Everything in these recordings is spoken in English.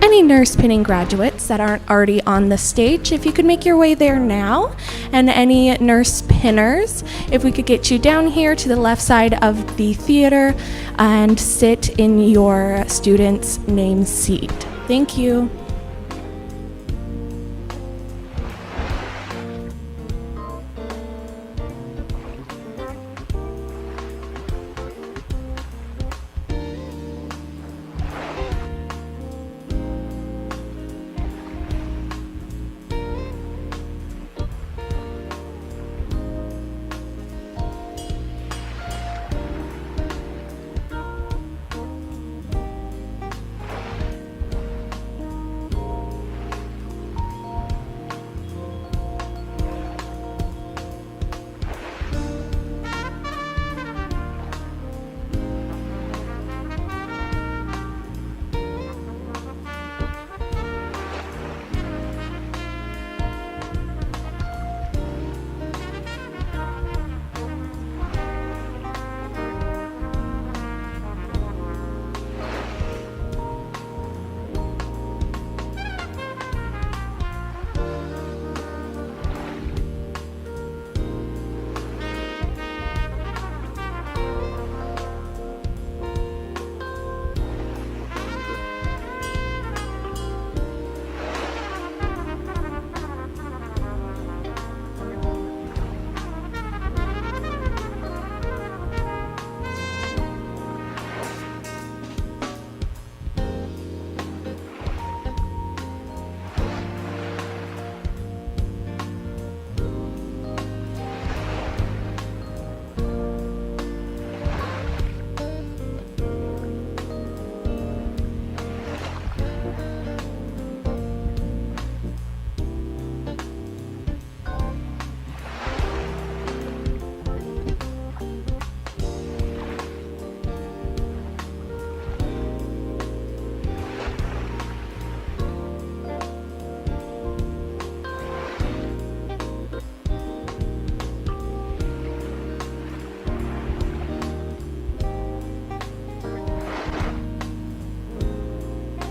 any nurse pinning graduates that aren't already on the stage, if you could make your way there now, and any nurse pinners, if we could get you down here to the left side of the theater and sit in your student's name seat. Thank you.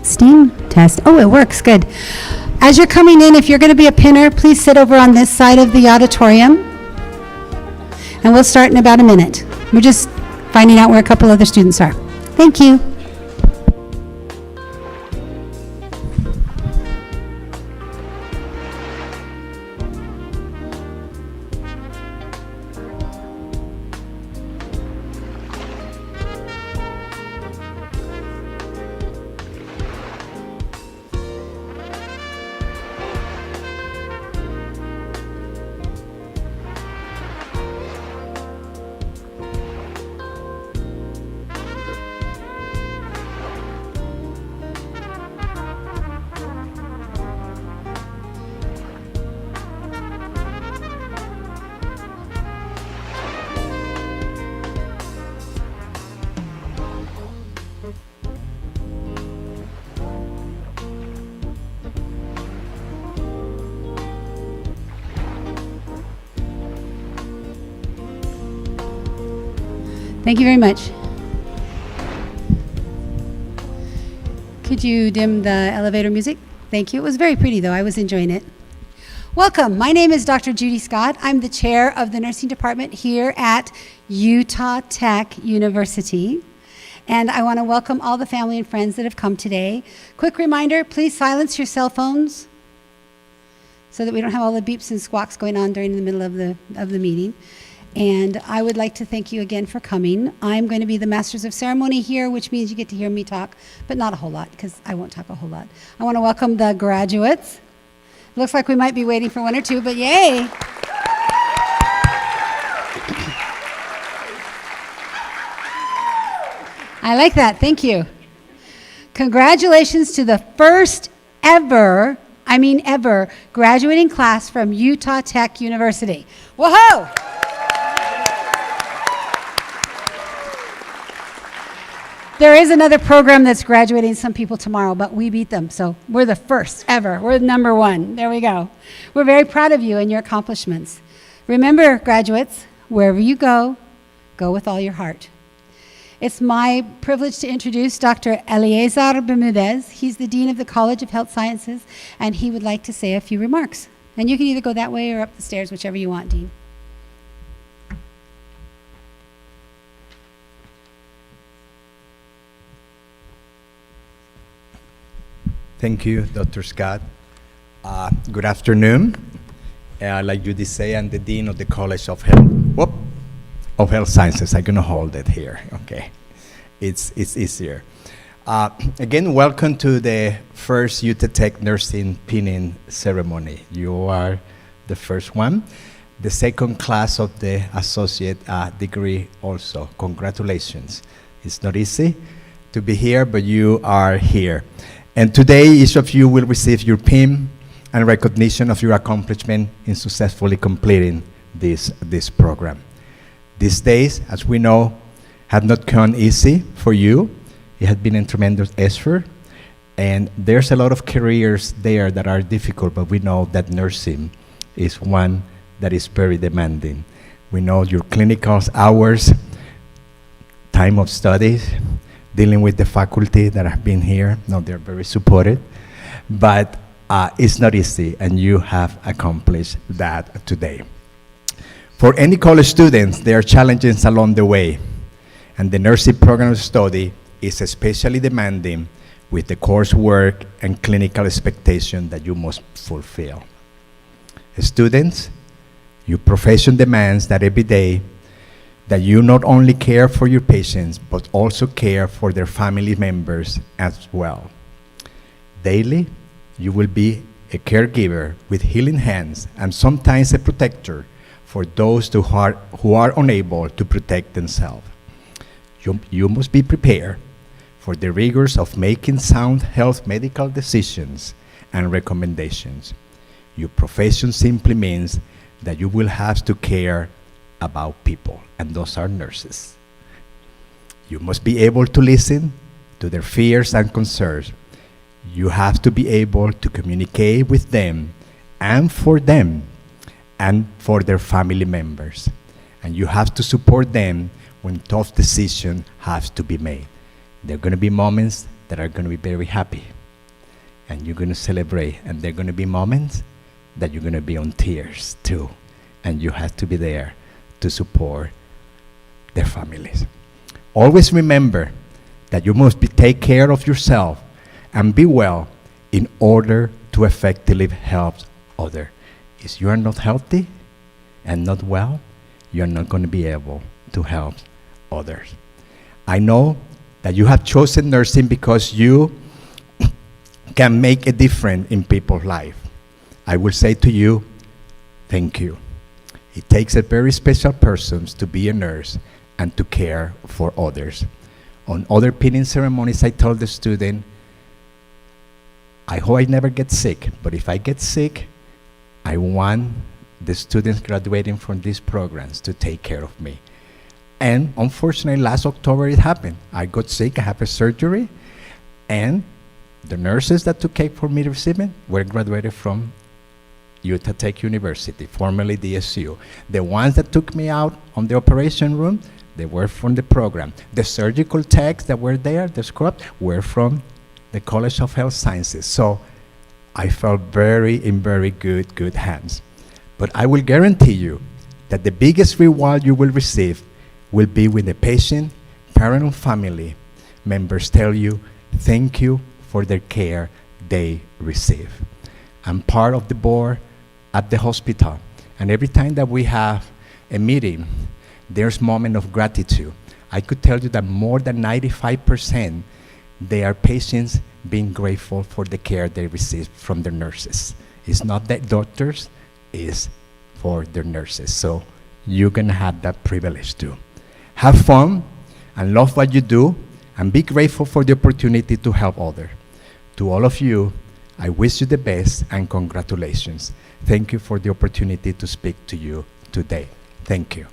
Steam test. Oh, it works. Good. As you're coming in, if you're going to be a pinner, please sit over on this side of the auditorium. And we'll start in about a minute. We're just finding out where a couple other students are. Thank you. Thank you very much. Could you dim the elevator music? Thank you. It was very pretty, though. I was enjoying it. Welcome. My name is Dr. Judy Scott. I'm the chair of the nursing department here at Utah Tech University. And I want to welcome all the family and friends that have come today. Quick reminder, please silence your cell phones so that we don't have all the beeps and squawks going on during the middle of the meeting. And I would like to thank you again for coming. I'm going to be the Masters of Ceremony here, which means you get to hear me talk, but not a whole lot, because I won't talk a whole lot. I want to welcome the graduates. Looks like we might be waiting for one or two, but yay! I like that. Thank you. Congratulations to the first ever graduating class from Utah Tech University. Whoa! There is another program that's graduating some people tomorrow, but we beat them, so we're the first ever. We're number one. There we go. We're very proud of you and your accomplishments. Remember, graduates, wherever you go, go with all your heart. It's my privilege to introduce Dr. Eleazar Bermudez. He's the Dean of the College of Health Sciences, and he would like to say a few remarks. And you can either go that way or up the stairs, whichever you want, Dean. Thank you, Dr. Scott. Good afternoon. Like you did say, I'm the Dean of the College of Health Sciences. I'm gonna hold it here, okay. It's easier. Again, welcome to the first UT Nursing Pinning Ceremony. You are the first one. The second class of the associate degree also. Congratulations. It's not easy to be here, but you are here. And today, each of you will receive your PIN and recognition of your accomplishment in successfully completing this program. These days, as we know, have not come easy for you. It has been a tremendous effort, and there's a lot of careers there that are difficult, but we know that nursing is one that is very demanding. We know your clinical hours, time of studies, dealing with the faculty that have been here. No, they're very supportive, but it's not easy, and you have accomplished that today. For any college students, there are challenges along the way, and the nursing program study is especially demanding with the coursework and clinical expectation that you must fulfill. Students, your profession demands that every day that you not only care for your patients, but also care for their family members as well. Daily, you will be a caregiver with healing hands and sometimes a protector for those who are unable to protect themselves. You must be prepared for the rigors of making sound health medical decisions and recommendations. Your profession simply means that you will have to care about people, and those are nurses. You must be able to listen to their fears and concerns. You have to be able to communicate with them and for their family members. And you have to support them when tough decisions have to be made. There are going to be moments that are going to be very happy, and you're going to celebrate, and there are going to be moments that you're going to be on tears too, and you have to be there to support their families. Always remember that you must take care of yourself and be well in order to effectively help others. If you are not healthy and not well, you are not going to be able to help others. I know that you have chosen nursing because you can make a difference in people's lives. I will say to you, thank you. It takes a very special person to be a nurse and to care for others. On other pinning ceremonies, I told the student, I hope I never get sick, but if I get sick, I want the students graduating from these programs to take care of me. And unfortunately, last October it happened. I got sick, I had a surgery, and the nurses that took care for me receiving were graduated from Utah Tech University, formerly DSU. The ones that took me out on the operation room, they were from the program. The surgical techs that were there, the scrubs, were from the College of Health Sciences. So I felt in very good hands. But I will guarantee you that the biggest reward you will receive will be when the patient, parent, and family members tell you, thank you for their care they receive. I'm part of the board at the hospital, and every time that we have a meeting, there's moment of gratitude. I could tell you that more than 95%, they are patients being grateful for the care they receive from their nurses. It's not the doctors, it's for their nurses. So you're gonna have that privilege too. Have fun and love what you do, and be grateful for the opportunity to help others. To all of you, I wish you the best and congratulations. Thank you for the opportunity to speak to you today. Thank you.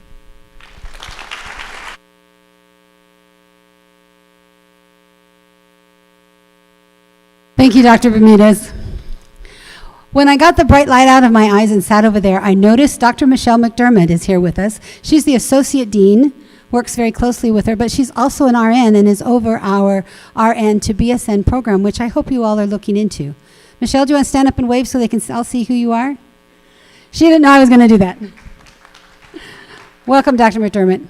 Thank you, Dr. Bermudez. When I got the bright light out of my eyes and sat over there, I noticed Dr. Michelle McDermott is here with us. She's the Associate Dean, works very closely with her, but she's also an RN and is over our RN to BSN program, which I hope you all are looking into. Michelle, do you want to stand up and wave so they can all see who you are? She didn't know I was going to do that. Welcome, Dr. McDermott.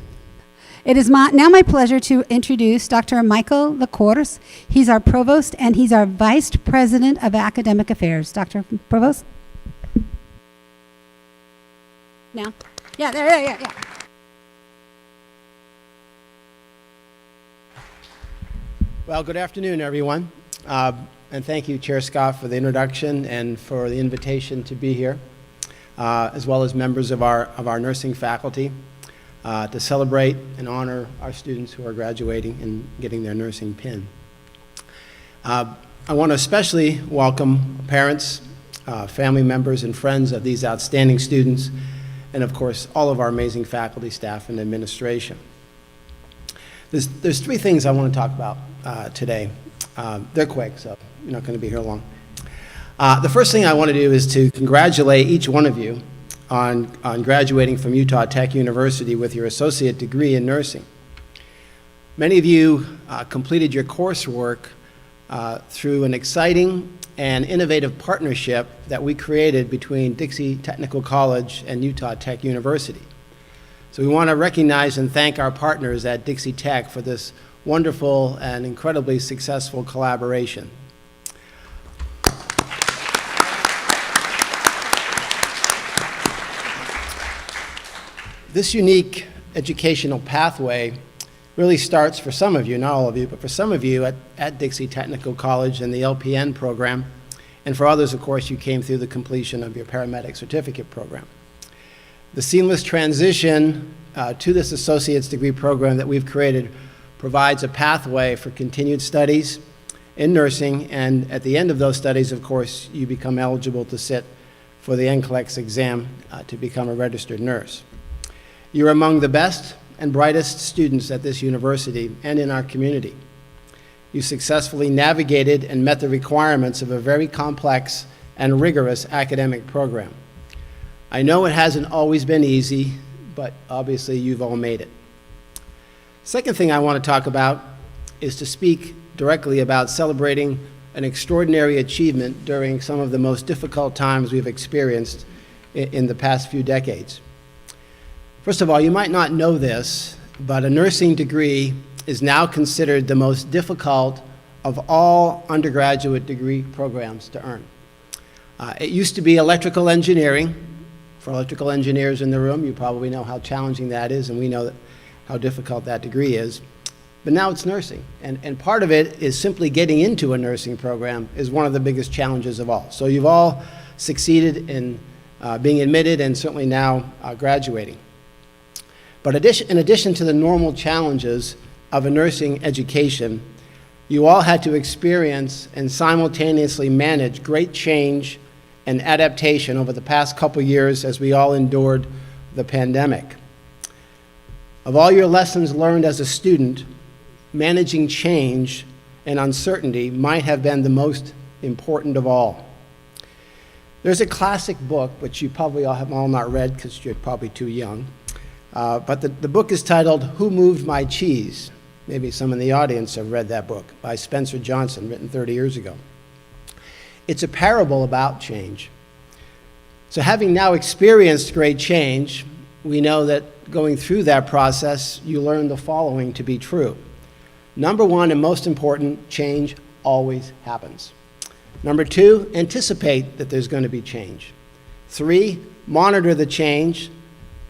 It is now my pleasure to introduce Dr. Michael LaCourse. He's our provost and he's our vice president of academic affairs. Dr. Provost? Now? Yeah, there, yeah. Well, good afternoon, everyone. And thank you, Chair Scott, for the introduction and for the invitation to be here, as well as members of our nursing faculty, to celebrate and honor our students who are graduating and getting their nursing pin. I want to especially welcome parents, family members, and friends of these outstanding students, and of course, all of our amazing faculty, staff, and administration. There's three things I want to talk about today. They're quick, so you're not going to be here long. The first thing I want to do is to congratulate each one of you on graduating from Utah Tech University with your associate degree in nursing. Many of you completed your coursework through an exciting and innovative partnership that we created between Dixie Technical College and Utah Tech University. So we want to recognize and thank our partners at Dixie Tech for this wonderful and incredibly successful collaboration. This unique educational pathway really starts for some of you, not all of you, but for some of you at Dixie Technical College and the LPN program, and for others, of course, you came through the completion of your paramedic certificate program. The seamless transition to this associate's degree program that we've created provides a pathway for continued studies in nursing, and at the end of those studies, of course, you become eligible to sit for the NCLEX exam to become a registered nurse. You're among the best and brightest students at this university and in our community. You successfully navigated and met the requirements of a very complex and rigorous academic program. I know it hasn't always been easy, but obviously you've all made it. Second thing I want to talk about is to speak directly about celebrating an extraordinary achievement during some of the most difficult times we've experienced in the past few decades. First of all, you might not know this, but a nursing degree is now considered the most difficult of all undergraduate degree programs to earn. It used to be electrical engineering. For electrical engineers in the room, you probably know how challenging that is, and we know how difficult that degree is. But now it's nursing, and part of it is simply getting into a nursing program is one of the biggest challenges of all. So you've all succeeded in being admitted and certainly now graduating. But in addition to the normal challenges of a nursing education, you all had to experience and simultaneously manage great change and adaptation over the past couple years as we all endured the pandemic. Of all your lessons learned as a student, managing change and uncertainty might have been the most important of all. There's a classic book, which you probably all have all not read because you're probably too young, but the book is titled Who Moved My Cheese? Maybe some in the audience have read that book, by Spencer Johnson, written 30 years ago. It's a parable about change. So having now experienced great change, we know that going through that process, you learn the following to be true. Number one, and most important, change always happens. Number two, anticipate that there's going to be change. 3, monitor the change.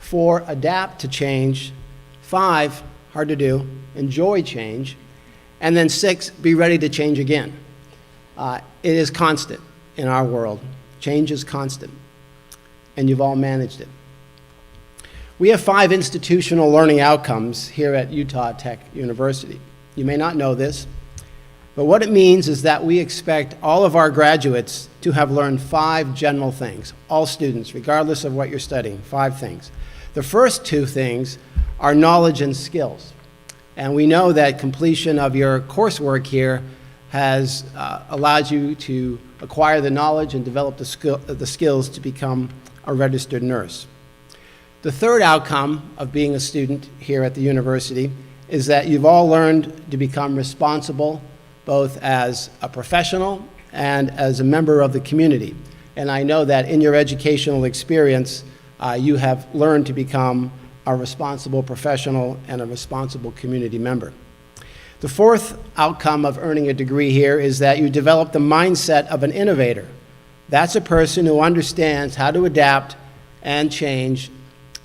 4, adapt to change. 5, hard to do, enjoy change. And then 6, be ready to change again. It is constant in our world. Change is constant, and you've all managed it. We have 5 institutional learning outcomes here at Utah Tech University. You may not know this, but what it means is that we expect all of our graduates to have learned 5 general things, all students, regardless of what you're studying, 5 things. The first 2 things are knowledge and skills. And we know that completion of your coursework here has allowed you to acquire the knowledge and develop the skills to become a registered nurse. The third outcome of being a student here at the university is that you've all learned to become responsible, both as a professional and as a member of the community. And I know that in your educational experience, you have learned to become a responsible professional and a responsible community member. The fourth outcome of earning a degree here is that you develop the mindset of an innovator. That's a person who understands how to adapt and change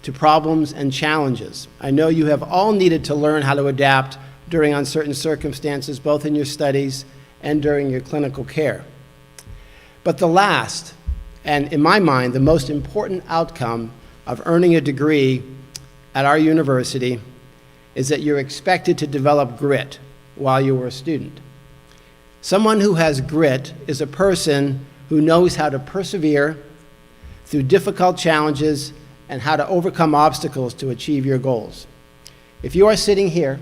to problems and challenges. I know you have all needed to learn how to adapt during uncertain circumstances, both in your studies and during your clinical care. But the last, and in my mind, the most important outcome of earning a degree at our university is that you're expected to develop grit while you were a student. Someone who has grit is a person who knows how to persevere through difficult challenges and how to overcome obstacles to achieve your goals. If you are sitting here,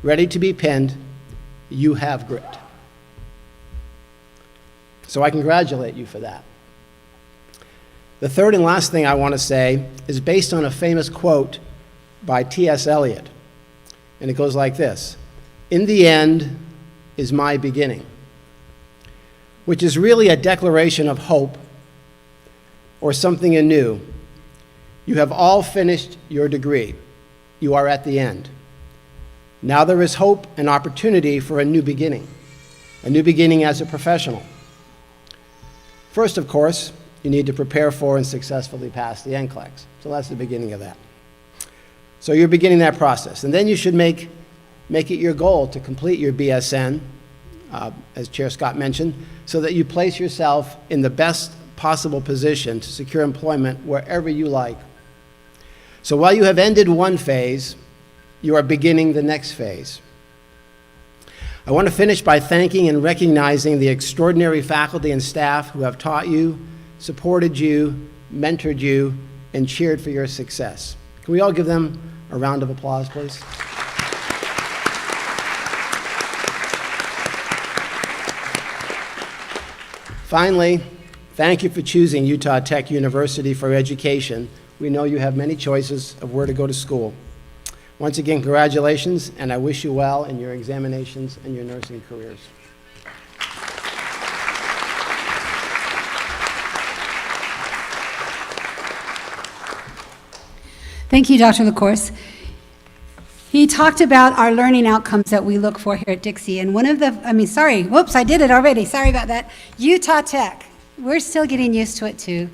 ready to be pinned, you have grit. So I congratulate you for that. The third and last thing I want to say is based on a famous quote by T.S. Eliot, and it goes like this: "In the end is my beginning," which is really a declaration of hope or something anew. You have all finished your degree. You are at the end. Now there is hope and opportunity for a new beginning as a professional. First, of course, you need to prepare for and successfully pass the NCLEX. So that's the beginning of that. So you're beginning that process. And then you should make it your goal to complete your BSN, as Chair Scott mentioned, so that you place yourself in the best possible position to secure employment wherever you like. So while you have ended one phase, you are beginning the next phase. I want to finish by thanking and recognizing the extraordinary faculty and staff who have taught you, supported you, mentored you, and cheered for your success. Can we all give them a round of applause, please? Finally, thank you for choosing Utah Tech University for education. We know you have many choices of where to go to school. Once again, congratulations, and I wish you well in your examinations and your nursing careers. Thank you, Dr. LaCourse. He talked about our learning outcomes that we look for here at Dixie, and one of the, I did it already, sorry about that. Utah Tech, we're still getting used to it too.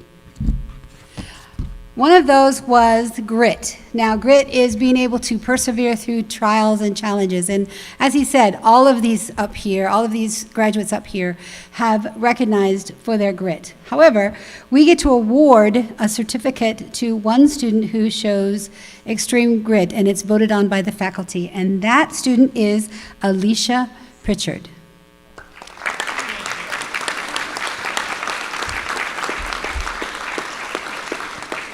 One of those was grit. Now, grit is being able to persevere through trials and challenges. And as he said, all of these graduates up here have recognized for their grit. However, we get to award a certificate to one student who shows extreme grit, and it's voted on by the faculty. And that student is Alicia Pritchard.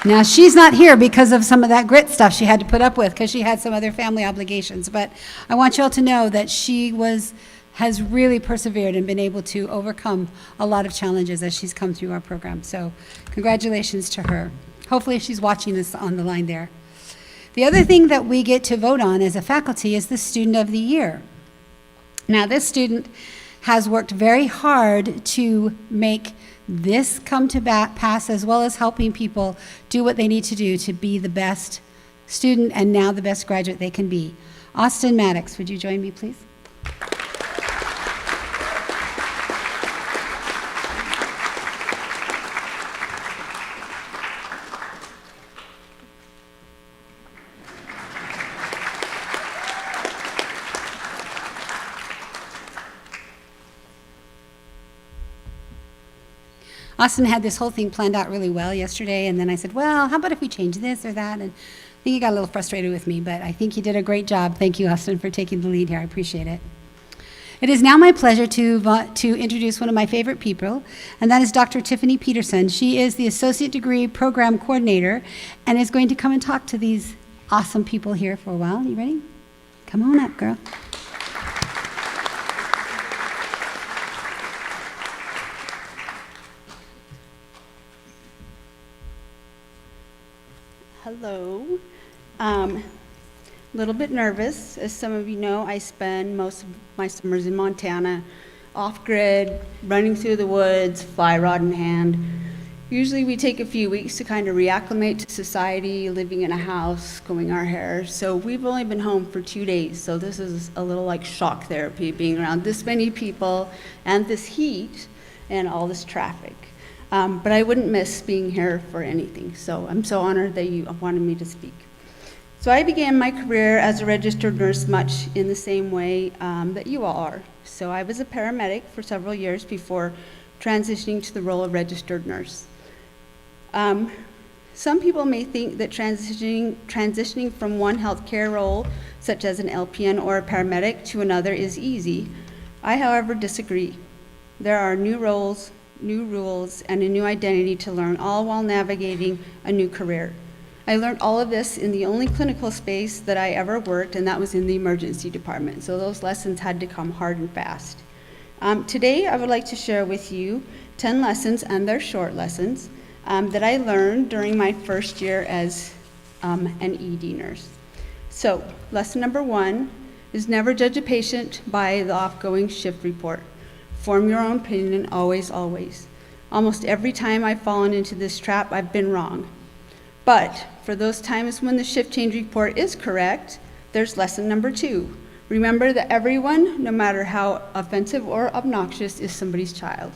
Now, she's not here because of some of that grit stuff she had to put up with because she had some other family obligations. But I want you all to know that she has really persevered and been able to overcome a lot of challenges as she's come through our program. So congratulations to her. Hopefully she's watching us on the line there. The other thing that we get to vote on as a faculty is the Student of the Year. Now, this student has worked very hard to make this come to pass, as well as helping people do what they need to do to be the best student and now the best graduate they can be. Austin Maddox, would you join me, please? Austin had this whole thing planned out really well yesterday, and then I said, well, how about if we change this or that? And I think he got a little frustrated with me, but I think he did a great job. Thank you, Austin, for taking the lead here. I appreciate it. It is now my pleasure to introduce one of my favorite people, and that is Dr. Tiffany Peterson. She is the Associate Degree Program Coordinator and is going to come and talk to these awesome people here for a while. You ready? Come on up, girl. A little bit nervous. As some of you know, I spend most of my summers in Montana, off-grid, running through the woods, fly rod in hand. Usually we take a few weeks to kind of reacclimate to society, living in a house, combing our hair. So we've only been home for 2 days, so this is a little like shock therapy, being around this many people and this heat and all this traffic. But I wouldn't miss being here for anything, so I'm so honored that you wanted me to speak. So I began my career as a registered nurse much in the same way that you all are. So I was a paramedic for several years before transitioning to the role of registered nurse. Some people may think that transitioning from one healthcare role, such as an LPN or a paramedic, to another is easy. I, however, disagree. There are new roles, new rules, and a new identity to learn, all while navigating a new career. I learned all of this in the only clinical space that I ever worked, and that was in the emergency department. So those lessons had to come hard and fast. Today, I would like to share with you 10 lessons, and they're short lessons, that I learned during my first year as an ED nurse. So, lesson number 1 is never judge a patient by the outgoing shift report. Form your own opinion, always, always. Almost every time I've fallen into this trap, I've been wrong. But for those times when the shift change report is correct, there's lesson number 2. Remember that everyone, no matter how offensive or obnoxious, is somebody's child.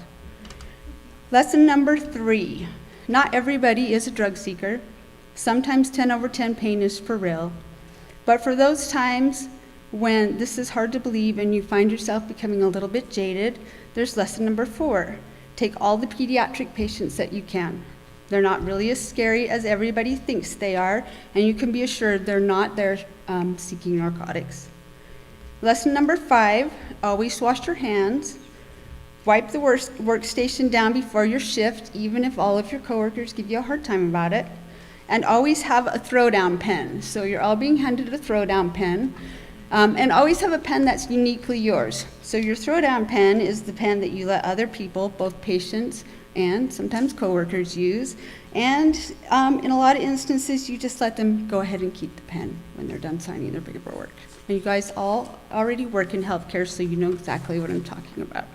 Lesson number 3. Not everybody is a drug seeker. Sometimes 10/10 pain is for real. But for those times when this is hard to believe and you find yourself becoming a little bit jaded, there's lesson number 4. Take all the pediatric patients that you can. They're not really as scary as everybody thinks they are, and you can be assured they're not there seeking narcotics. Lesson number 5, always wash your hands. Wipe the workstation down before your shift, even if all of your coworkers give you a hard time about it. And always have a throwdown pen. So you're all being handed a throwdown pen. And always have a pen that's uniquely yours. So your throwdown pen is the pen that you let other people, both patients and sometimes coworkers, use. And in a lot of instances, you just let them go ahead and keep the pen when they're done signing their paperwork. And you guys all already work in healthcare, so you know exactly what I'm talking about.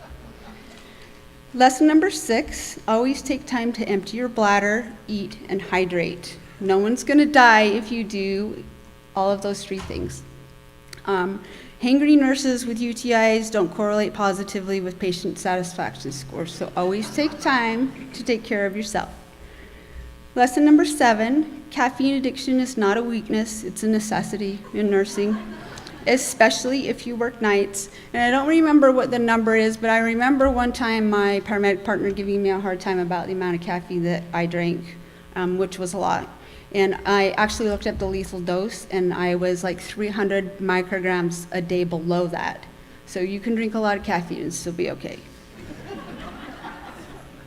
Lesson number 6, always take time to empty your bladder, eat, and hydrate. No one's going to die if you do all of those 3 things. Hangry nurses with UTIs don't correlate positively with patient satisfaction scores, so always take time to take care of yourself. Lesson number 7, caffeine addiction is not a weakness, it's a necessity in nursing, especially if you work nights. And I don't remember what the number is, but I remember one time my paramedic partner giving me a hard time about the amount of caffeine that I drank, which was a lot. And I actually looked up the lethal dose, and I was like 300 micrograms a day below that. So you can drink a lot of caffeine and still be okay.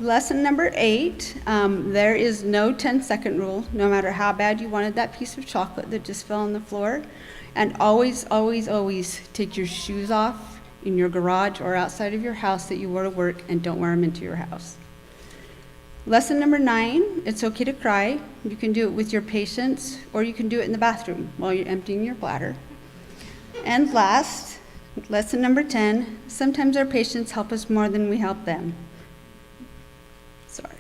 Lesson number 8, there is no 10-second rule, no matter how bad you wanted that piece of chocolate that just fell on the floor. And always, always, always take your shoes off in your garage or outside of your house that you wore to work, and don't wear them into your house. Lesson number 9, it's okay to cry. You can do it with your patients, or you can do it in the bathroom while you're emptying your bladder. And last, lesson number 10, sometimes our patients help us more than we help them. Sorry.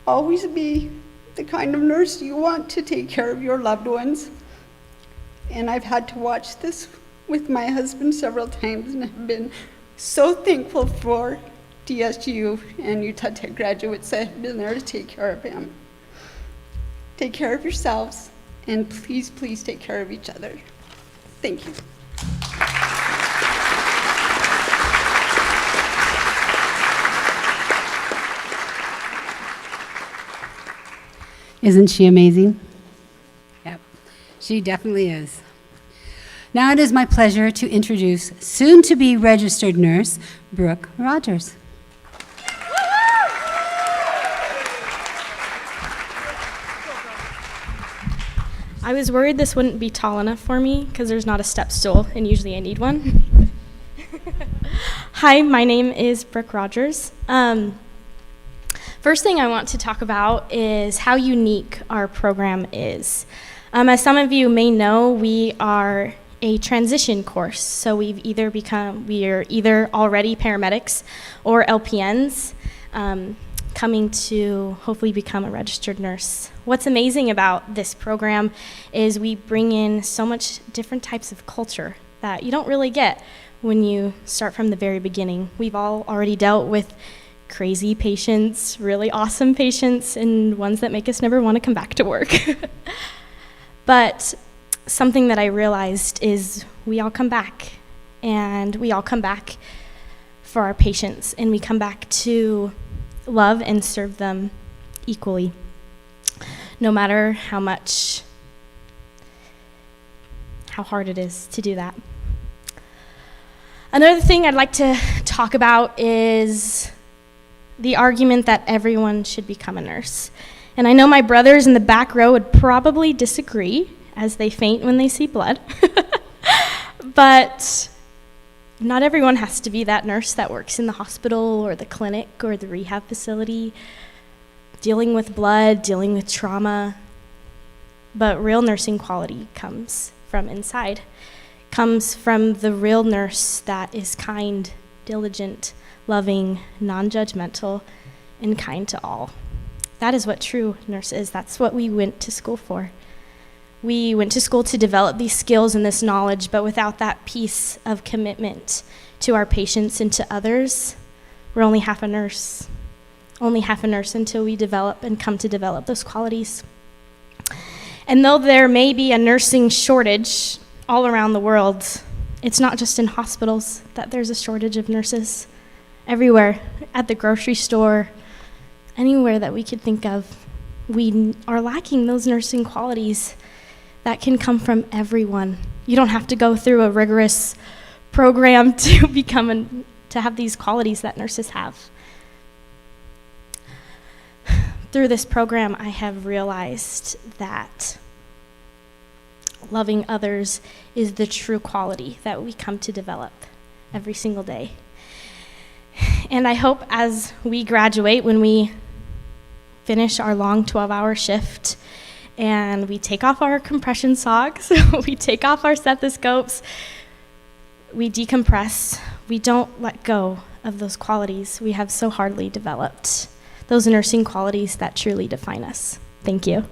Always be the kind of nurse you want to take care of your loved ones. And I've had to watch this with my husband several times, and have been so thankful for DSU and Utah Tech graduates that have been there to take care of him. Take care of yourselves, and please, please take care of each other. Thank you. Isn't she amazing? Yep, she definitely is. Now it is my pleasure to introduce soon-to-be registered nurse, Brooke Rogers. I was worried this wouldn't be tall enough for me because there's not a step stool, and usually I need one. Hi, my name is Brooke Rogers. First thing I want to talk about is how unique our program is. As some of you may know, we are a transition course, so we are either already paramedics or LPNs, coming to hopefully become a registered nurse. What's amazing about this program is we bring in so much different types of culture that you don't really get when you start from the very beginning. We've all already dealt with crazy patients, really awesome patients, and ones that make us never want to come back to work. But something that I realized is we all come back, and we all come back for our patients, and we come back to love and serve them equally, no matter how hard it is to do that. Another thing I'd like to talk about is the argument that everyone should become a nurse. And I know my brothers in the back row would probably disagree, as they faint when they see blood. But not everyone has to be that nurse that works in the hospital or the clinic or the rehab facility, dealing with blood, dealing with trauma. But real nursing quality comes from inside, comes from the real nurse that is kind, diligent, loving, non-judgmental, and kind to all. That is what true nurse is. That's what we went to school for. We went to school to develop these skills and this knowledge, but without that piece of commitment to our patients and to others, we're only half a nurse. Only half a nurse until we develop and come to develop those qualities. And though there may be a nursing shortage all around the world, it's not just in hospitals that there's a shortage of nurses. Everywhere, at the grocery store, anywhere that we could think of, we are lacking those nursing qualities that can come from everyone. You don't have to go through a rigorous program to to have these qualities that nurses have. Through this program, I have realized that loving others is the true quality that we come to develop every single day. And I hope as we graduate, when we finish our long 12-hour shift, and we take off our compression socks, we take off our stethoscopes, we decompress, we don't let go of those qualities we have so hardly developed, those nursing qualities that truly define us. Thank you.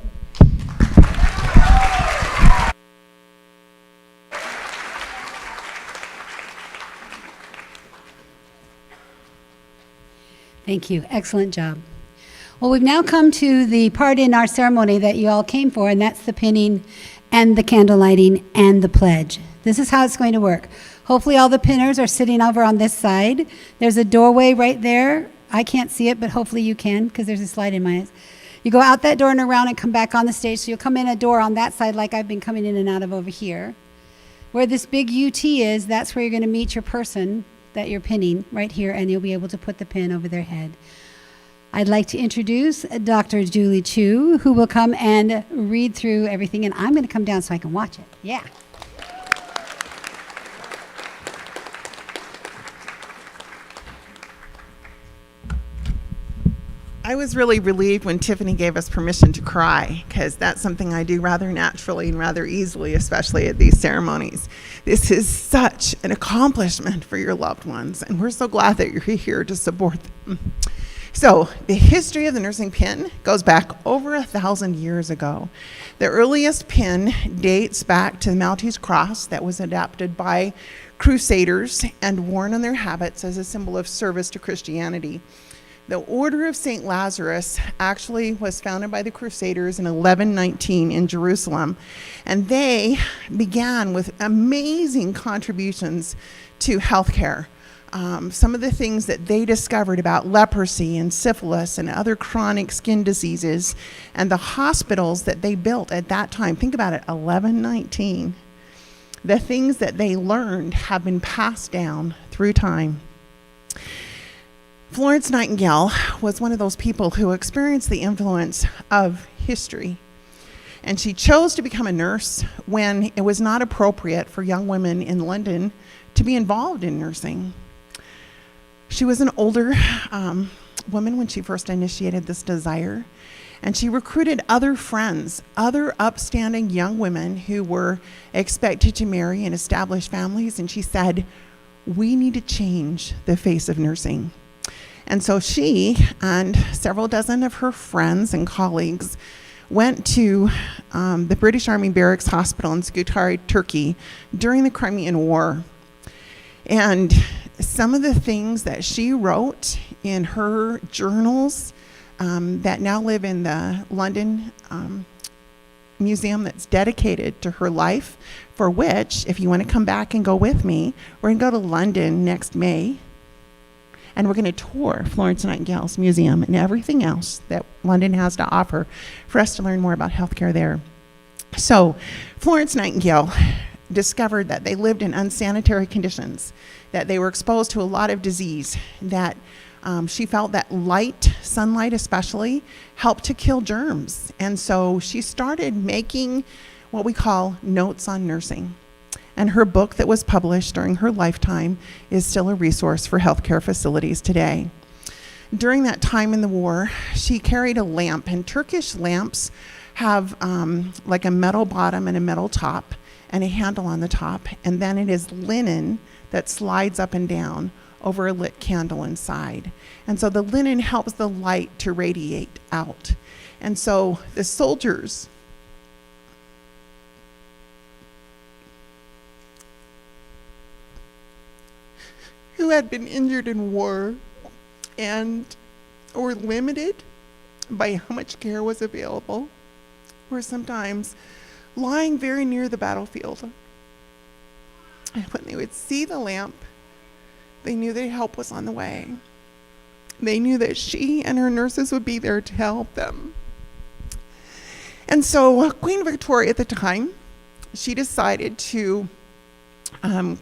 Thank you. Excellent job. Well, we've now come to the part in our ceremony that you all came for, and that's the pinning and the candle lighting and the pledge. This is how it's going to work. Hopefully all the pinners are sitting over on this side. There's a doorway right there. I can't see it, but hopefully you can, because there's a slide in my eyes. You go out that door and around and come back on the stage. So you'll come in a door on that side like I've been coming in and out of over here. Where this big UT is, that's where you're going to meet your person that you're pinning right here, and you'll be able to put the pin over their head. I'd like to introduce Dr. Julie Chu, who will come and read through everything, and I'm going to come down so I can watch it. Yeah. I was really relieved when Tiffany gave us permission to cry, because that's something I do rather naturally and rather easily, especially at these ceremonies. This is such an accomplishment for your loved ones, and we're so glad that you're here to support them. So the history of the nursing pin goes back over 1,000 years ago. The earliest pin dates back to the Maltese cross that was adapted by crusaders and worn on their habits as a symbol of service to Christianity. The Order of St. Lazarus actually was founded by the Crusaders in 1119 in Jerusalem, and they began with amazing contributions to healthcare. Some of the things that they discovered about leprosy and syphilis and other chronic skin diseases, and the hospitals that they built at that time. Think about it, 1119. The things that they learned have been passed down through time. Florence Nightingale was one of those people who experienced the influence of history. And she chose to become a nurse when it was not appropriate for young women in London to be involved in nursing. She was an older woman when she first initiated this desire. And she recruited other friends, other upstanding young women who were expected to marry and establish families. And she said, we need to change the face of nursing. And so she and several dozen of her friends and colleagues went to the British Army Barracks Hospital in Scutari, Turkey during the Crimean War. And some of the things that she wrote in her journals that now live in the London museum that's dedicated to her life, for which, if you want to come back and go with me, we're going to go to London next May, and we're going to tour Florence Nightingale's museum and everything else that London has to offer for us to learn more about healthcare there. So Florence Nightingale discovered that they lived in unsanitary conditions, that they were exposed to a lot of disease, that she felt that light, sunlight especially, helped to kill germs. And so she started making what we call notes on nursing. And her book that was published during her lifetime is still a resource for healthcare facilities today. During that time in the war, she carried a lamp, and Turkish lamps have like a metal bottom and a metal top and a handle on the top, and then it is linen that slides up and down over a lit candle inside. And so the linen helps the light to radiate out. And so the soldiers who had been injured in war and were limited by how much care was available were sometimes lying very near the battlefield. And when they would see the lamp, they knew that help was on the way. They knew that she and her nurses would be there to help them. And so Queen Victoria at the time, she decided to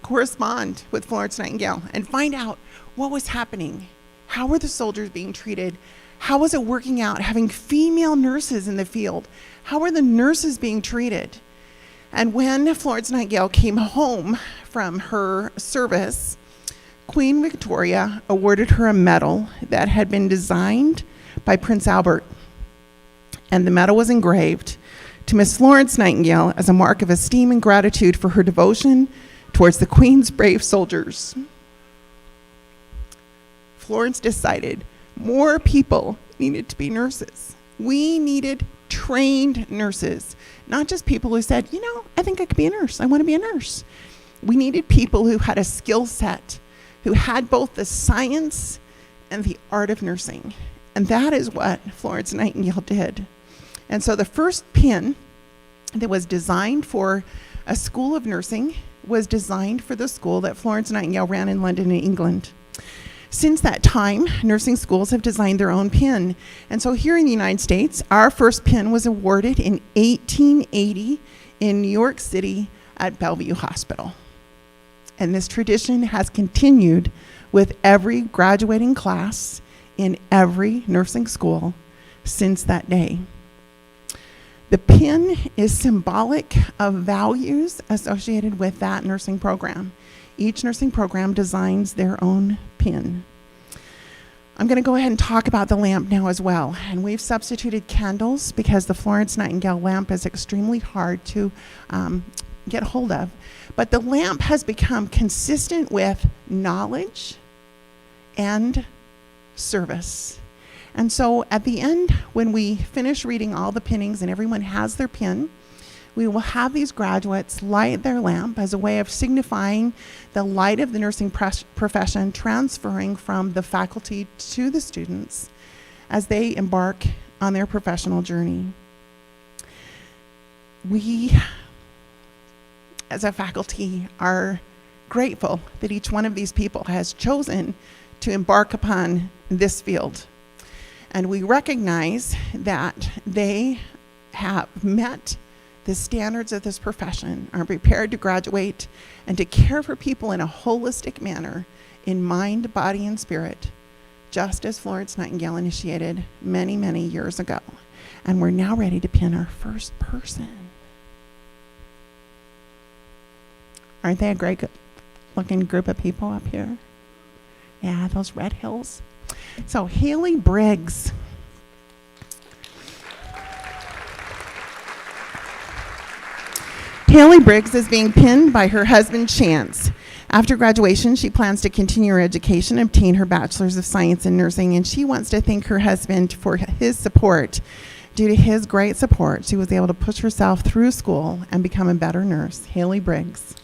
correspond with Florence Nightingale and find out what was happening. How were the soldiers being treated? How was it working out having female nurses in the field? How were the nurses being treated? And when Florence Nightingale came home from her service, Queen Victoria awarded her a medal that had been designed by Prince Albert. And the medal was engraved to Miss Florence Nightingale as a mark of esteem and gratitude for her devotion towards the Queen's brave soldiers. Florence decided more people needed to be nurses. We needed trained nurses, not just people who said, you know, I think I could be a nurse. I want to be a nurse. We needed people who had a skill set, who had both the science and the art of nursing. And that is what Florence Nightingale did. And so the first pin that was designed for a school of nursing was designed for the school that Florence Nightingale ran in London, England. Since that time, nursing schools have designed their own pin. And so here in the United States, our first pin was awarded in 1880 in New York City at Bellevue Hospital. And this tradition has continued with every graduating class in every nursing school since that day. The pin is symbolic of values associated with that nursing program. Each nursing program designs their own pin. I'm going to go ahead and talk about the lamp now as well. And we've substituted candles because the Florence Nightingale lamp is extremely hard to get hold of. But the lamp has become consistent with knowledge and service. And so at the end, when we finish reading all the pinnings and everyone has their pin, we will have these graduates light their lamp as a way of signifying the light of the nursing profession transferring from the faculty to the students as they embark on their professional journey. We, as a faculty, are grateful that each one of these people has chosen to embark upon this field. And we recognize that they have met the standards of this profession, are prepared to graduate and to care for people in a holistic manner in mind, body, and spirit, just as Florence Nightingale initiated many, many years ago. And we're now ready to pin our first person. Aren't they a great looking group of people up here? Yeah, those red hills. So Haley Briggs. Haley Briggs is being pinned by her husband, Chance. After graduation, she plans to continue her education, obtain her Bachelor's of Science in Nursing, and she wants to thank her husband for his support. Due to his great support, she was able to push herself through school and become a better nurse. Haley Briggs.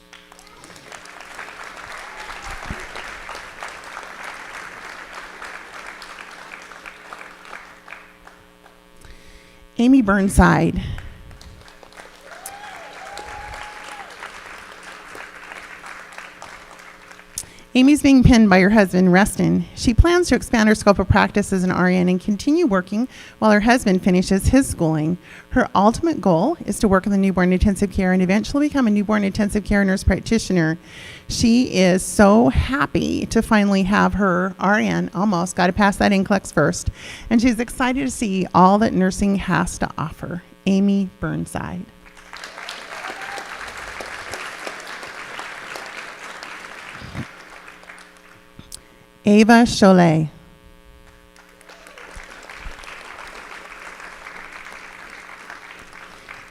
Amy Burnside. Amy's being pinned by her husband, Reston. She plans to expand her scope of practice as an RN and continue working while her husband finishes his schooling. Her ultimate goal is to work in the newborn intensive care and eventually become a newborn intensive care nurse practitioner. She is so happy to finally have her RN, almost, got to pass that NCLEX first, and she's excited to see all that nursing has to offer. Amy Burnside. Ava Cholet.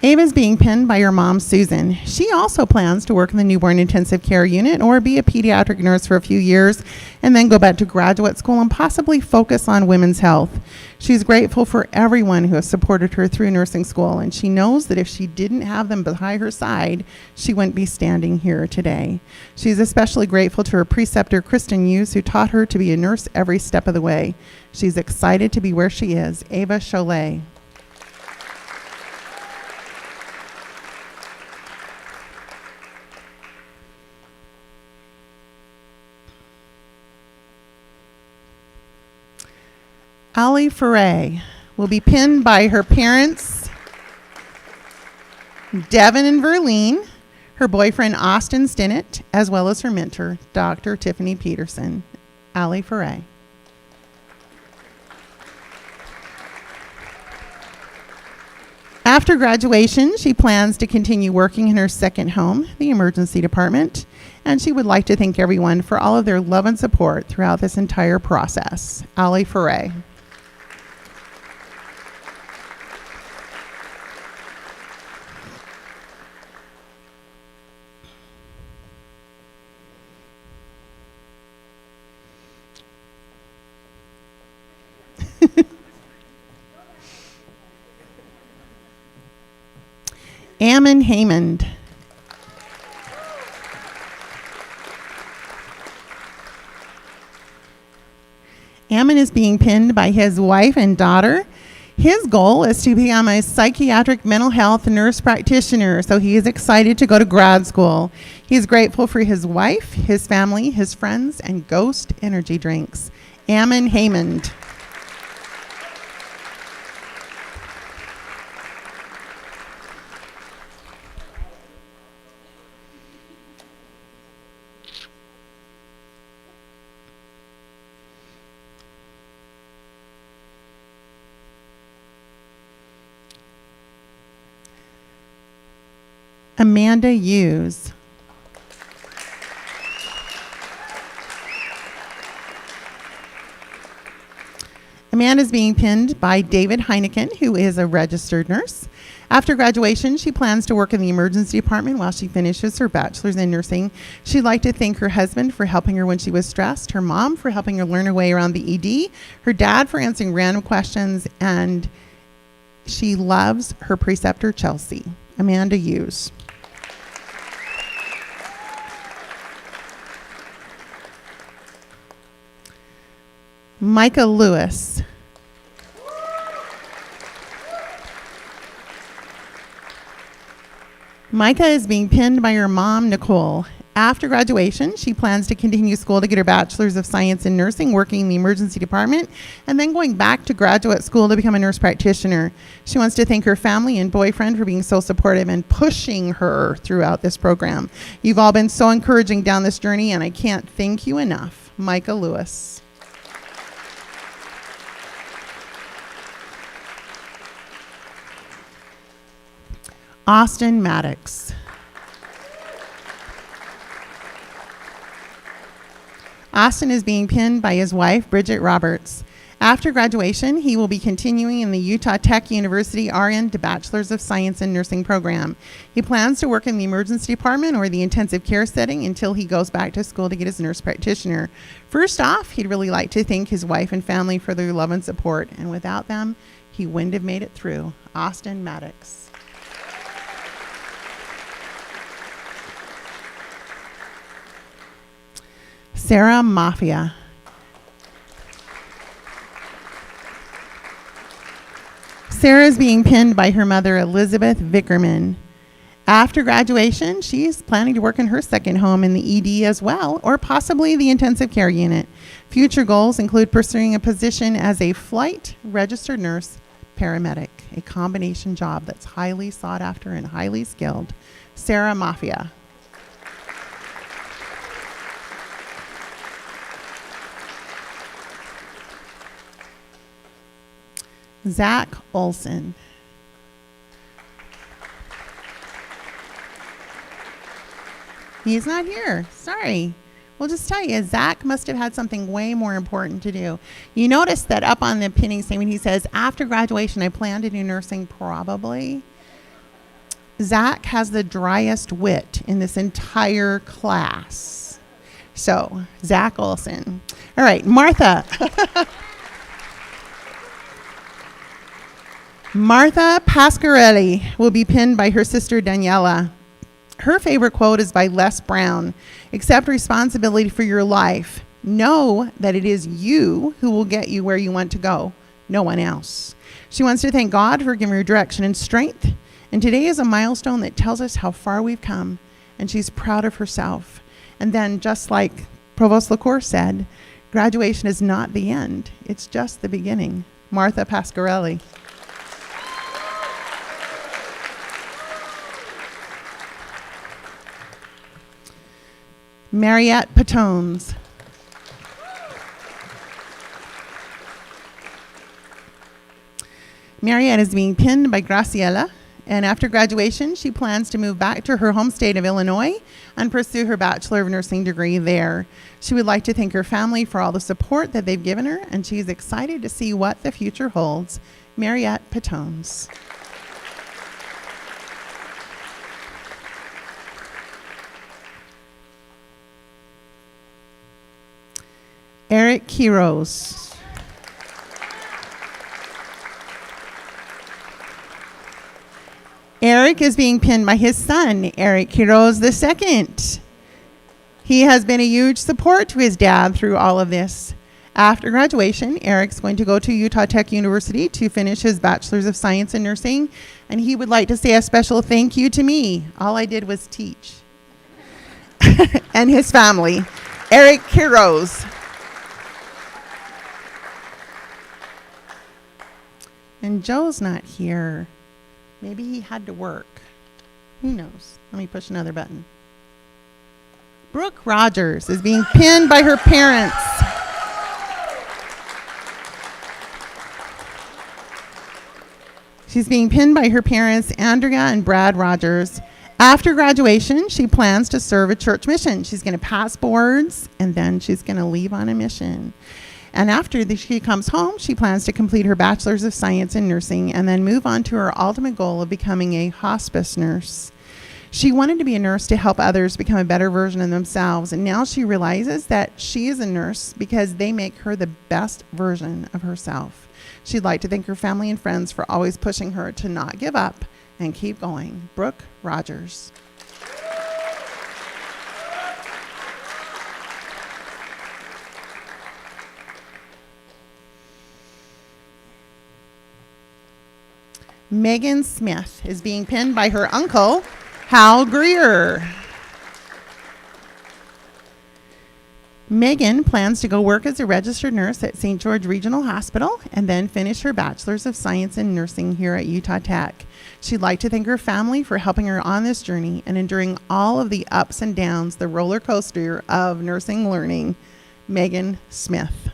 Ava's being pinned by her mom, Susan. She also plans to work in the newborn intensive care unit or be a pediatric nurse for a few years and then go back to graduate school and possibly focus on women's health. She's grateful for everyone who has supported her through nursing school, and she knows that if she didn't have them by her side, she wouldn't be standing here today. She's especially grateful to her preceptor, Kristen Hughes, who taught her to be a nurse every step of the way. She's excited to be where she is. Ava Cholet. Ali Foray will be pinned by her parents, Devin and Verlene, her boyfriend, Austin Stinnett, as well as her mentor, Dr. Tiffany Peterson. Ali Foray. After graduation, she plans to continue working in her second home, the emergency department, and she would like to thank everyone for all of their love and support throughout this entire process. Ali Foray. Ammon Haymond. Ammon is being pinned by his wife and daughter. His goal is to become a psychiatric mental health nurse practitioner, so he is excited to go to grad school. He's grateful for his wife, his family, his friends, and Ghost energy drinks. Ammon Haymond. Amanda Hughes. Amanda is being pinned by David Heineken, who is a registered nurse. After graduation, she plans to work in the emergency department while she finishes her bachelor's in nursing. She'd like to thank her husband for helping her when she was stressed, her mom for helping her learn her way around the ED, her dad for answering random questions, and she loves her preceptor, Chelsea. Amanda Hughes. Micah Lewis. Micah is being pinned by her mom, Nicole. After graduation, she plans to continue school to get her Bachelor's of Science in Nursing, working in the emergency department, and then going back to graduate school to become a nurse practitioner. She wants to thank her family and boyfriend for being so supportive and pushing her throughout this program. You've all been so encouraging down this journey, and I can't thank you enough. Micah Lewis. Austin Maddox. Austin is being pinned by his wife, Bridget Roberts. After graduation, he will be continuing in the Utah Tech University RN to Bachelor's of Science in Nursing program. He plans to work in the emergency department or the intensive care setting until he goes back to school to get his nurse practitioner. First off, he'd really like to thank his wife and family for their love and support, and without them, he wouldn't have made it through. Austin Maddox. Sarah Mafia. Sarah is being pinned by her mother, Elizabeth Vickerman. After graduation, she's planning to work in her second home in the ED as well, or possibly the intensive care unit. Future goals include pursuing a position as a flight registered nurse paramedic, a combination job that's highly sought after and highly skilled. Sarah Mafia. Zach Olson. He's not here. Sorry. We'll just tell you, Zach must have had something way more important to do. You notice that up on the pinning statement, he says, after graduation, I plan to do nursing probably. Zach has the driest wit in this entire class. So, Zach Olson. All right, Martha. Martha Pasquarelli will be pinned by her sister Daniela. Her favorite quote is by Les Brown. Accept responsibility for your life. Know that it is you who will get you where you want to go, no one else. She wants to thank God for giving her direction and strength. And today is a milestone that tells us how far we've come. And she's proud of herself. And then, just like Provost LaCour said, graduation is not the end. It's just the beginning. Martha Pasquarelli. Mariette Patones. Mariette is being pinned by Graciela, and after graduation, she plans to move back to her home state of Illinois and pursue her Bachelor of Nursing degree there. She would like to thank her family for all the support that they've given her, and she's excited to see what the future holds. Mariette Patones. Eric Quiroz. Eric is being pinned by his son, Eric Quiroz II. He has been a huge support to his dad through all of this. After graduation, Eric's going to go to Utah Tech University to finish his Bachelor's of Science in Nursing, and he would like to say a special thank you to me. All I did was teach. And his family. Eric Quiroz. And Joe's not here. Maybe he had to work. Who knows? Let me push another button. Brooke Rogers is being pinned by her parents. She's being pinned by her parents, Andrea and Brad Rogers. After graduation, she plans to serve a church mission. She's going to pass boards, and then she's going to leave on a mission. And after she comes home, she plans to complete her Bachelor's of Science in Nursing and then move on to her ultimate goal of becoming a hospice nurse. She wanted to be a nurse to help others become a better version of themselves, and now she realizes that she is a nurse because they make her the best version of herself. She'd like to thank her family and friends for always pushing her to not give up and keep going. Brooke Rogers. Megan Smith is being pinned by her uncle, Hal Greer. Megan plans to go work as a registered nurse at St. George Regional Hospital and then finish her Bachelor's of Science in Nursing here at Utah Tech. She'd like to thank her family for helping her on this journey and enduring all of the ups and downs, the roller coaster of nursing learning. Megan Smith.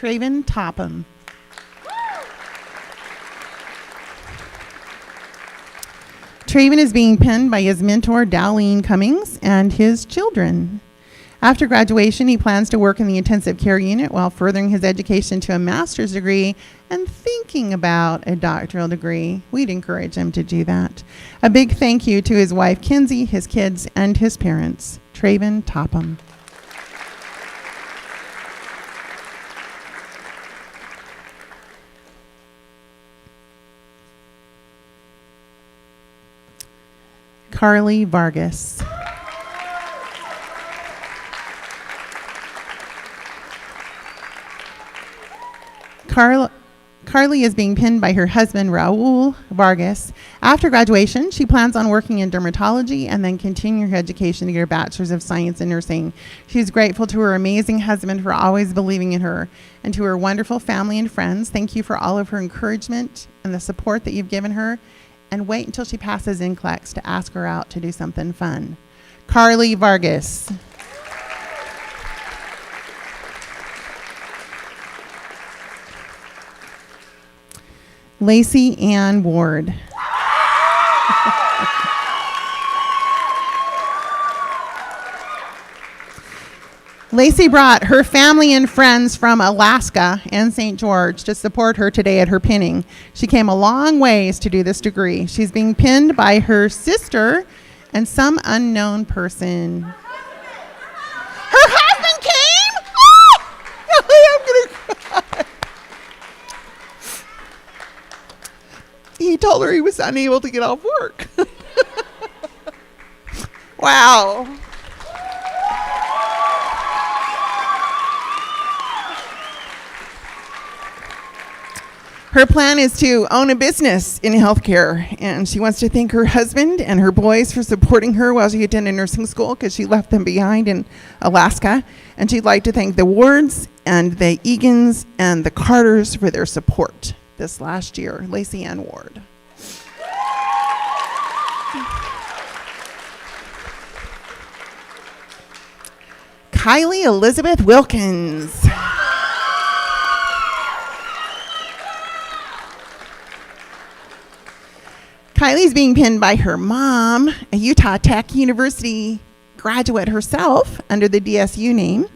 Traven Topham. Traven is being penned by his mentor, Dowleen Cummings, and his children. After graduation, he plans to work in the intensive care unit while furthering his education to a master's degree and thinking about a doctoral degree. We'd encourage him to do that. A big thank you to his wife, Kinsey, his kids, and his parents. Traven Topham. Carly Vargas. Carly is being pinned by her husband, Raul Vargas. After graduation, she plans on working in dermatology and then continuing her education to get her bachelor's of science in nursing. She's grateful to her amazing husband for always believing in her, and to her wonderful family and friends. Thank you for all of her encouragement and the support that you've given her. And wait until she passes NCLEX to ask her out to do something fun. Carly Vargas. Lacey Ann Ward. Lacey brought her family and friends from Alaska and St. George to support her today at her pinning. She came a long ways to do this degree. She's being pinned by her sister and some unknown person. Her husband came? Oh! I'm going to cry. He told her he was unable to get off work. Wow. Her plan is to own a business in healthcare, and she wants to thank her husband and her boys for supporting her while she attended nursing school, because she left them behind in Alaska. And she'd like to thank the Wards and the Egan's and the Carters for their support this last year. Lacey Ann Ward. Kylie Elizabeth Wilkins. Kylie's being pinned by her mom, a Utah Tech University graduate herself under the DSU name.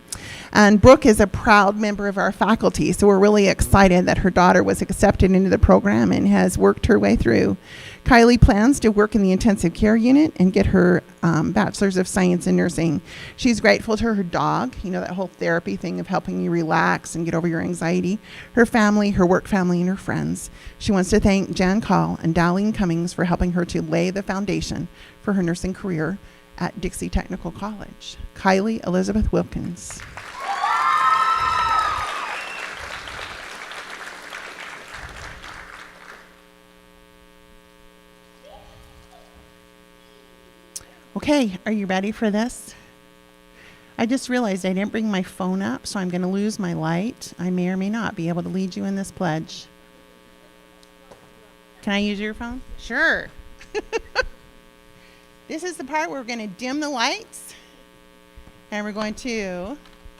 And Brooke is a proud member of our faculty, so we're really excited that her daughter was accepted into the program and has worked her way through. Kylie plans to work in the intensive care unit and get her bachelor's of science in nursing. She's grateful to her dog, you know, that whole therapy thing of helping you relax and get over your anxiety, her family, her work family, and her friends. She wants to thank Jan Call and Dowleen Cummings for helping her to lay the foundation for her nursing career at Dixie Technical College. Kylie Elizabeth Wilkins. Okay, are you ready for this? I just realized I didn't bring my phone up, so I'm going to lose my light. I may or may not be able to lead you in this pledge. Can I use your phone? Sure. This is the part where we're going to dim the lights, and we're going to,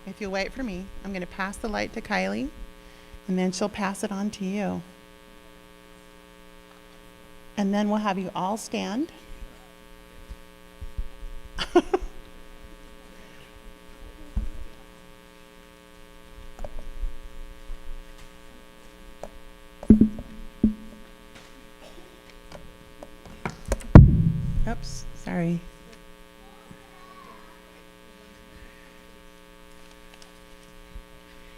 if you'll wait for me, I'm going to pass the light to Kylie, and then she'll pass it on to you. And then we'll have you all stand. Oops, sorry.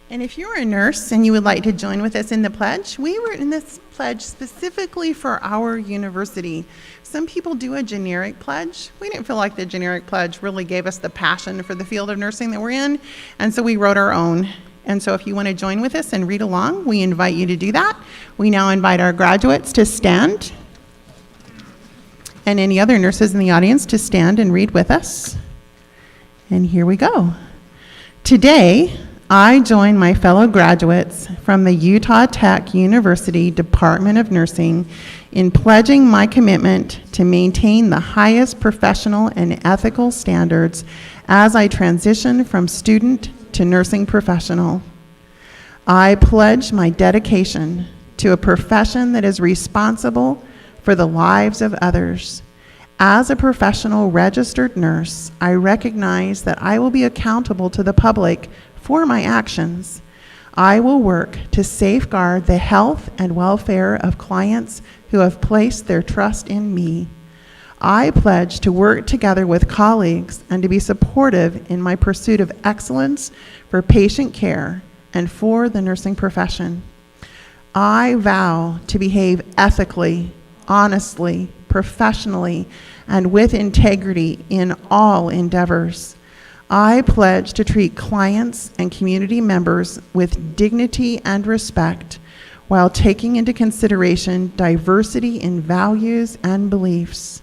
And if you're a nurse and you would like to join with us in the pledge, we were in this pledge specifically for our university. Some people do a generic pledge. We didn't feel like the generic pledge really gave us the passion for the field of nursing that we're in, and so we wrote our own. And so if you want to join with us and read along, we invite you to do that. We now invite our graduates to stand, and any other nurses in the audience to stand and read with us. And here we go. Today, I join my fellow graduates from the Utah Tech University Department of Nursing in pledging my commitment to maintain the highest professional and ethical standards as I transition from student to nursing professional. I pledge my dedication to a profession that is responsible for the lives of others As a professional registered nurse, I recognize that I will be accountable to the public for my actions. I will work to safeguard the health and welfare of clients who have placed their trust in me. I pledge to work together with colleagues and to be supportive in my pursuit of excellence for patient care and for the nursing profession. I vow to behave ethically, honestly, professionally, and with integrity in all endeavors. I pledge to treat clients and community members with dignity and respect while taking into consideration diversity in values and beliefs.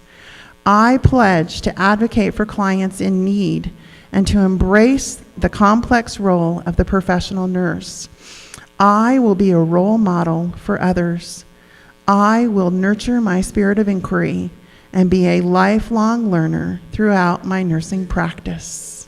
I pledge to advocate for clients in need and to embrace the complex role of the professional nurse. I will be a role model for others. I will nurture my spirit of inquiry and be a lifelong learner throughout my nursing practice.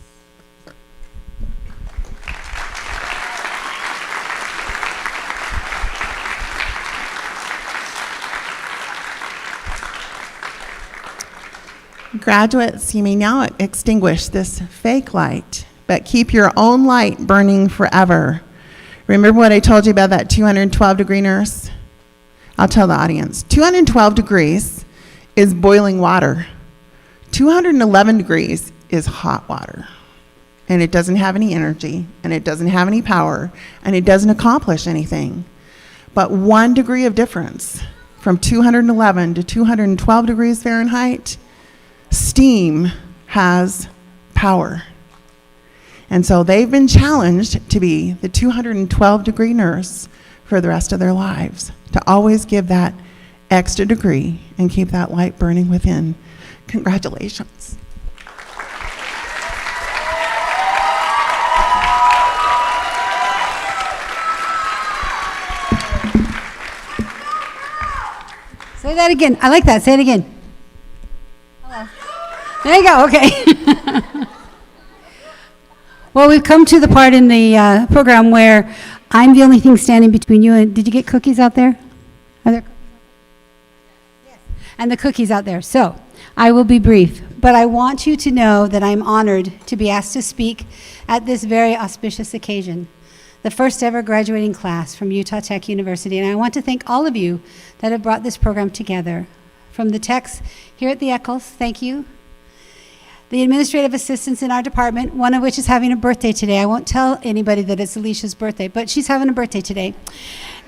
Graduates, you may now extinguish this fake light, but keep your own light burning forever. Remember what I told you about that 212-degree nurse? I'll tell the audience. 212 degrees is boiling water. 211 degrees is hot water. And it doesn't have any energy, and it doesn't have any power, and it doesn't accomplish anything. But 1 degree of difference from 211 to 212 degrees Fahrenheit, steam has power. And so they've been challenged to be the 212-degree nurse for the rest of their lives, to always give that extra degree and keep that light burning within. Congratulations. Say that again. I like that. Say it again. Hello. There you go. Okay. Well, we've come to the part in the program where I'm the only thing standing between you and... Did you get cookies out there? Are there cookies out there? Yes. And the cookies out there. So I will be brief, but I want you to know that I'm honored to be asked to speak at this very auspicious occasion, the first ever graduating class from Utah Tech University. And I want to thank all of you that have brought this program together. From the techs here at the Eccles, thank you. The administrative assistants in our department, one of which is having a birthday today. I won't tell anybody that it's Alicia's birthday, but she's having a birthday today.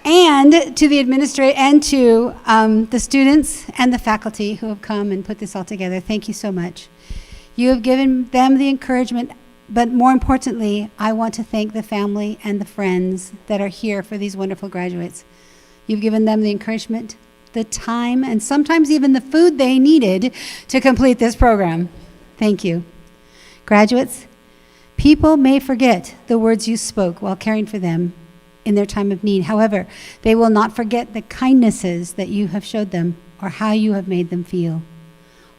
And to the administrator and to the students and the faculty who have come and put this all together, thank you so much. You have given them the encouragement, but more importantly, I want to thank the family and the friends that are here for these wonderful graduates. You've given them the encouragement, the time, and sometimes even the food they needed to complete this program. Thank you. Graduates, people may forget the words you spoke while caring for them in their time of need. However, they will not forget the kindnesses that you have showed them or how you have made them feel.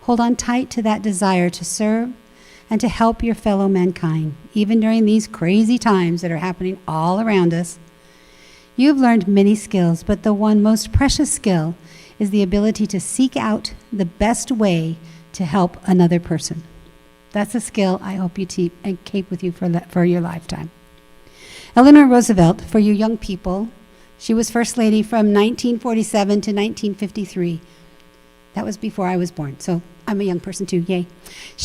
Hold on tight to that desire to serve and to help your fellow mankind, even during these crazy times that are happening all around us. You have learned many skills, but the one most precious skill is the ability to seek out the best way to help another person. That's a skill I hope you keep with you for your lifetime. Eleanor Roosevelt, for you young people, she was First Lady from 1947 to 1953. That was before I was born, so I'm a young person too, yay.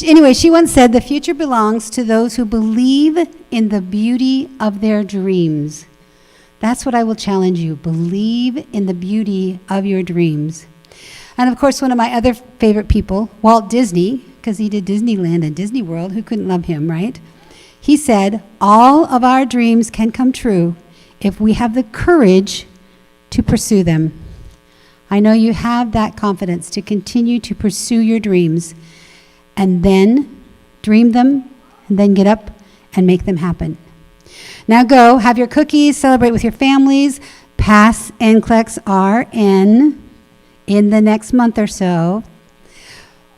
Anyway, she once said, "The future belongs to those who believe in the beauty of their dreams." That's what I will challenge you. Believe in the beauty of your dreams. And of course, one of my other favorite people, Walt Disney, because he did Disneyland and Disney World, who couldn't love him, right? He said, "All of our dreams can come true if we have the courage to pursue them." I know you have that confidence to continue to pursue your dreams and then dream them and then get up and make them happen. Now go, have your cookies, celebrate with your families, pass NCLEX RN in the next month or so.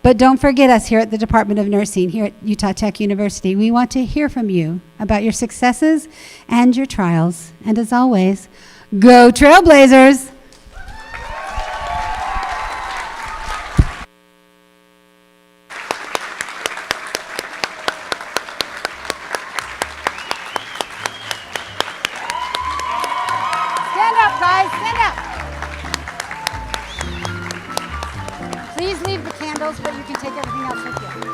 But don't forget us here at the Department of Nursing, here at Utah Tech University. We want to hear from you about your successes and your trials. And as always, go Trailblazers! Guys, stand up. Please leave the candles, but you can take everything else with you.